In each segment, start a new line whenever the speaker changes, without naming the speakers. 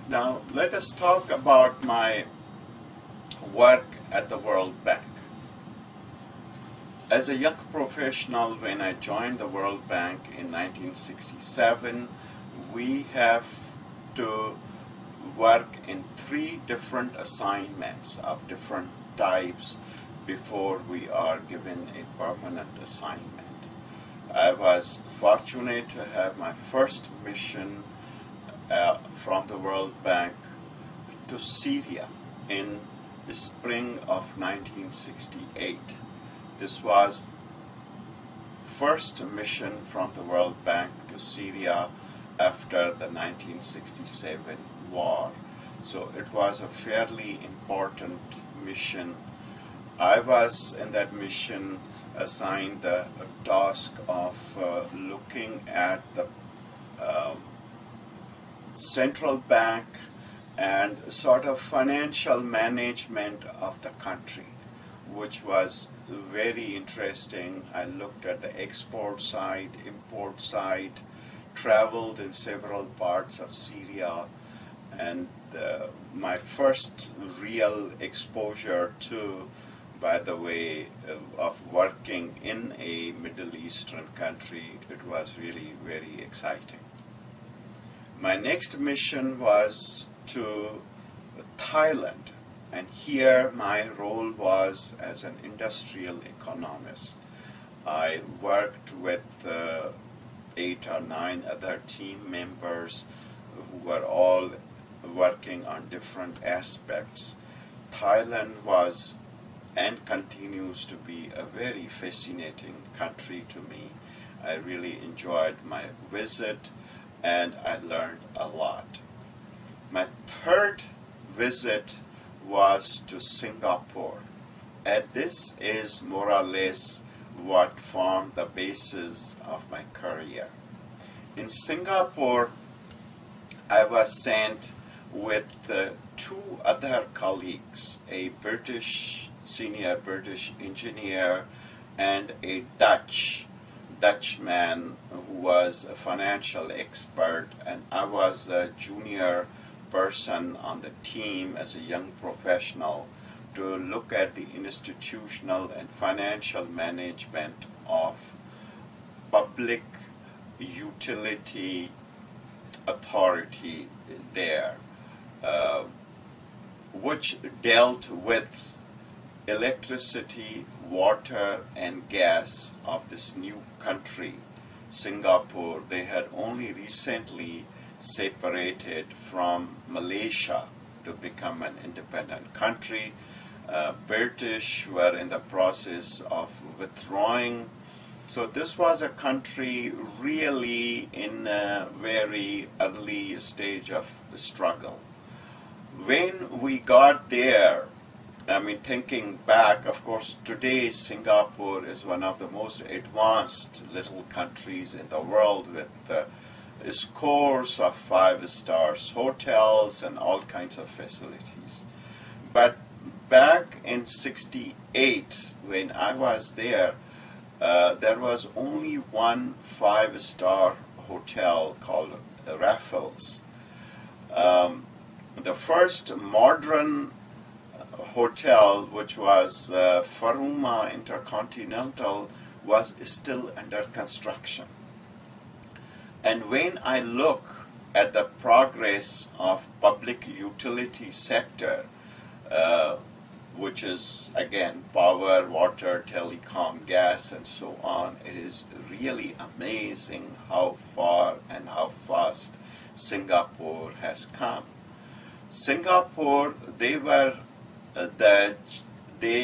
Now, let us talk about my work at the World Bank. As a young professional, when I joined the World Bank in 1967, we have to work in three different assignments of different types before we are given a permanent assignment. I was fortunate to have my first mission from the World Bank to Syria in the spring of 1968. This was first mission from the World Bank to Syria after the 1967 war. So it was a fairly important mission. I was in that mission assigned the task of looking at the central bank and sort of financial management of the country, which was very interesting. I looked at the export side, import side, traveled in several parts of Syria, and my first real exposure to, by the way, of working in a Middle Eastern country, it was really very exciting. My next mission was to Thailand, and here my role was as an industrial economist. I worked with 8 or 9 other team members who were all working on different aspects. Thailand was and continues to be a very fascinating country to me. I really enjoyed my visit and I learned a lot. My third visit was to Singapore, and this is more or less what formed the basis of my career. In Singapore, I was sent with 2 other colleagues, a senior British engineer and a Dutchman who was a financial expert, and I was a junior person on the team as a young professional to look at the institutional and financial management of public utility authority there, which dealt with electricity, water, and gas of this new country, Singapore. They had only recently separated from Malaysia to become an independent country. British were in the process of withdrawing. So this was a country really in a very early stage of struggle. When we got there, I mean, thinking back, of course, today Singapore is one of the most advanced little countries in the world with scores of 5-star hotels and all kinds of facilities. But back in '68, when I was there was only one 5-star hotel called Raffles. The first modern hotel, which was Faruma Intercontinental, was still under construction. And when I look at the progress of public utility sector, which is again power, water, telecom, gas, and so on, it is really amazing how far and how fast Singapore has come. Singapore, they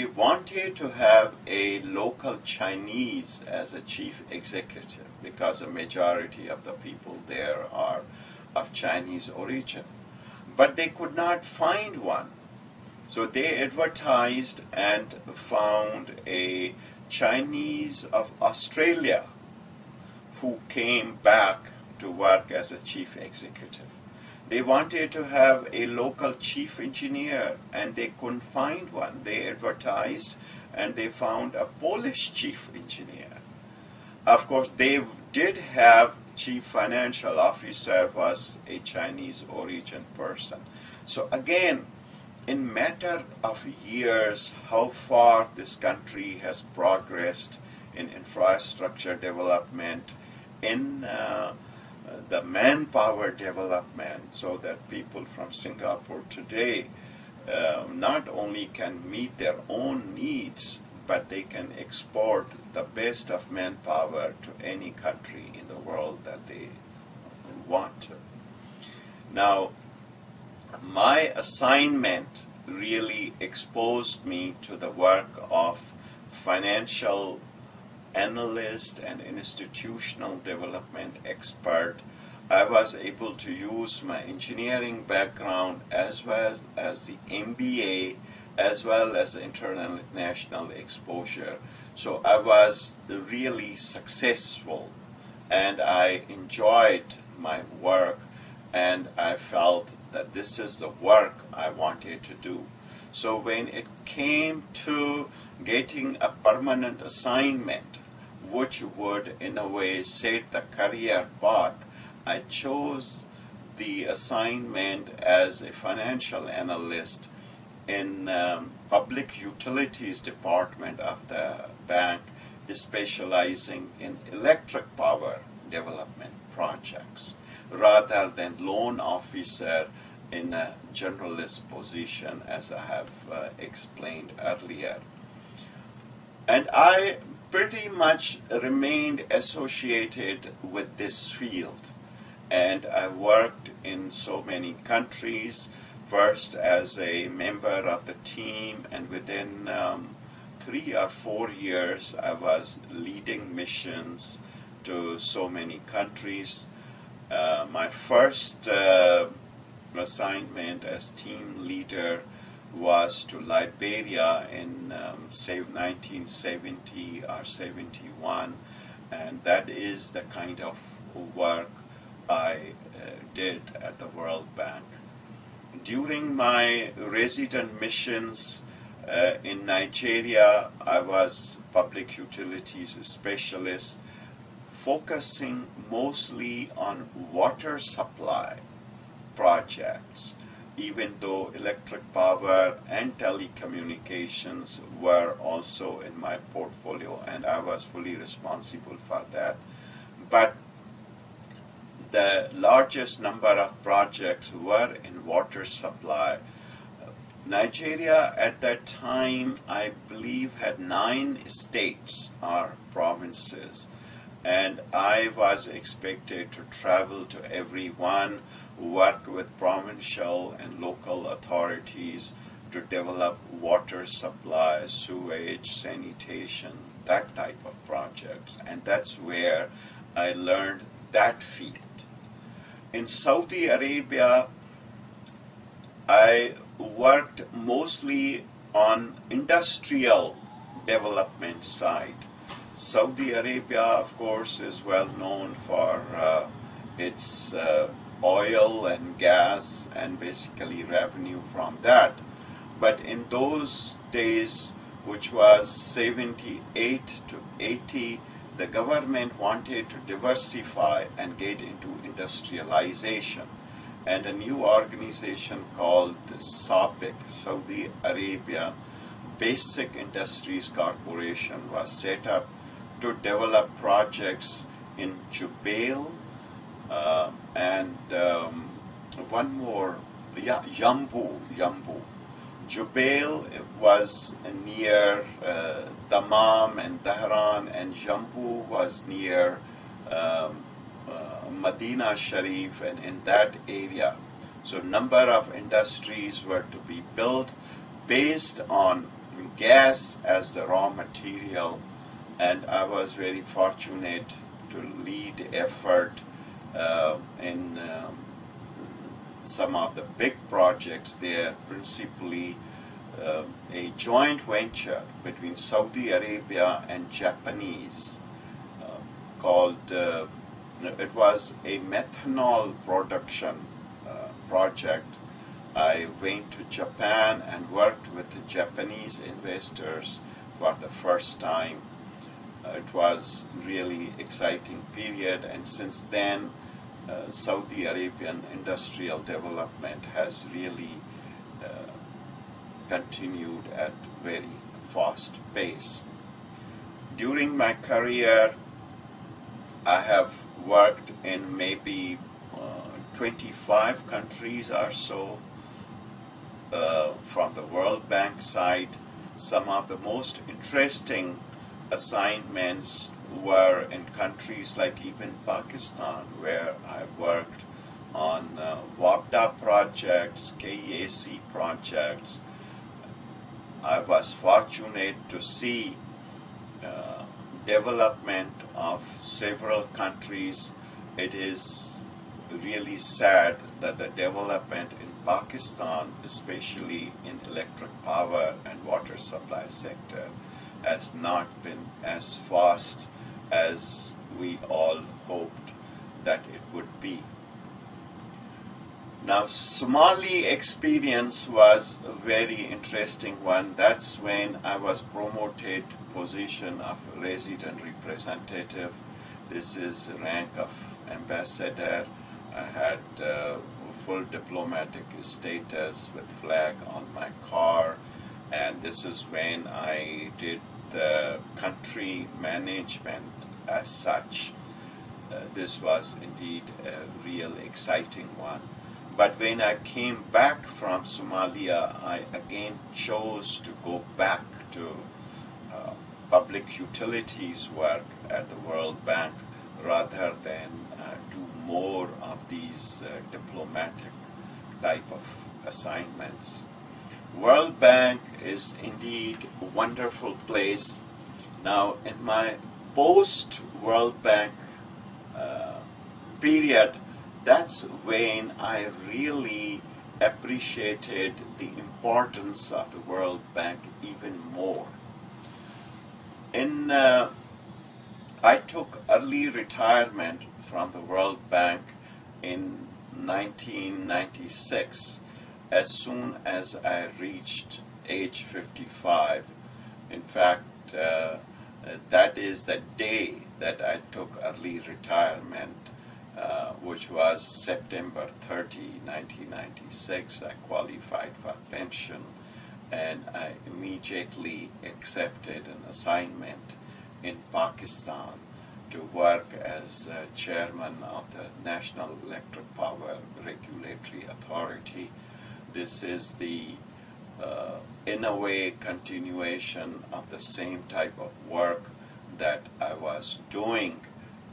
wanted to have a local Chinese as a chief executive because a majority of the people there are of Chinese origin. But they could not find one. So they advertised and found a Chinese of Australia who came back to work as a chief executive. They wanted to have a local chief engineer and they couldn't find one. They advertised and they found a Polish chief engineer. Of course, they did have chief financial officer was a Chinese origin person. So again, in matter of years, how far this country has progressed in infrastructure development, in the manpower development, so that people from Singapore today not only can meet their own needs, but they can export the best of manpower to any country in the world that they want to. Now, my assignment really exposed me to the work of financial analyst and institutional development expert. I was able to use my engineering background as well as the MBA as well as the international exposure. So I was really successful and I enjoyed my work, and I felt that this is the work I wanted to do. So when it came to getting a permanent assignment, which would in a way set the career path, I chose the assignment as a financial analyst in public utilities department of the bank, specializing in electric power development projects, rather than loan officer in a generalist position, as I have explained earlier. And I pretty much remained associated with this field. And I worked in so many countries, first as a member of the team, and within 3 or 4 years I was leading missions to so many countries. My first assignment as team leader was to Liberia in 1970 or 71, and that is the kind of work I did at the World Bank. During my resident missions in Nigeria, I was public utilities specialist, focusing mostly on water supply projects, even though electric power and telecommunications were also in my portfolio, and I was fully responsible for that. But the largest number of projects were in water supply. Nigeria at that time, I believe, had 9 states or provinces, and I was expected to travel to every one, work with provincial and local authorities to develop water supply, sewage, sanitation, that type of projects. And that's where I learned that field. In Saudi Arabia, I worked mostly on industrial development side. Saudi Arabia, of course, is well known for its oil and gas and basically revenue from that. But in those days, which was 78 to 80, the government wanted to diversify and get into industrialization. And a new organization called SABIC, Saudi Arabia Basic Industries Corporation, was set up to develop projects in Jubail and one more, Yambu. Jubail was near Dammam and Tehran, and Jambu was near Medina Sharif and in that area. So number of industries were to be built based on gas as the raw material, and I was very fortunate to lead effort in some of the big projects there, principally a joint venture between Saudi Arabia and Japanese called, it was a methanol production project. I went to Japan and worked with the Japanese investors for the first time. it was really exciting period, and since then Saudi Arabian industrial development has really continued at very fast pace. During my career, I have worked in maybe 25 countries or so from the World Bank side. Some of the most interesting assignments were in countries like even Pakistan, where I worked on WAPDA projects, KEAC projects. I was fortunate to see development of several countries. It is really sad that the development in Pakistan, especially in electric power and water supply sector, has not been as fast as we all hoped that it would be. Now, Somali experience was a very interesting one. That's when I was promoted to position of resident representative. This is rank of ambassador. I had full diplomatic status with flag on my car, and this is when I did the country management as such. This was indeed a real exciting one. But when I came back from Somalia, I again chose to go back to public utilities work at the World Bank rather than do more of these diplomatic type of assignments. World Bank is indeed a wonderful place. Now, in my post-World Bank period, that's when I really appreciated the importance of the World Bank even more. I took early retirement from the World Bank in 1996 as soon as I reached age 55. In fact, that is the day that I took early retirement, which was September 30, 1996. I qualified for pension, and I immediately accepted an assignment in Pakistan to work as chairman of the National Electric Power Regulatory Authority. This is the, in a way, continuation of the same type of work that I was doing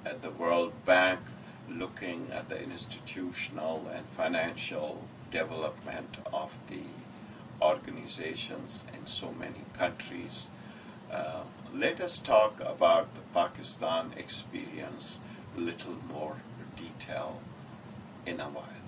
at the World Bank, looking at the institutional and financial development of the organizations in so many countries. Let us talk about the Pakistan experience a little more detail in a while.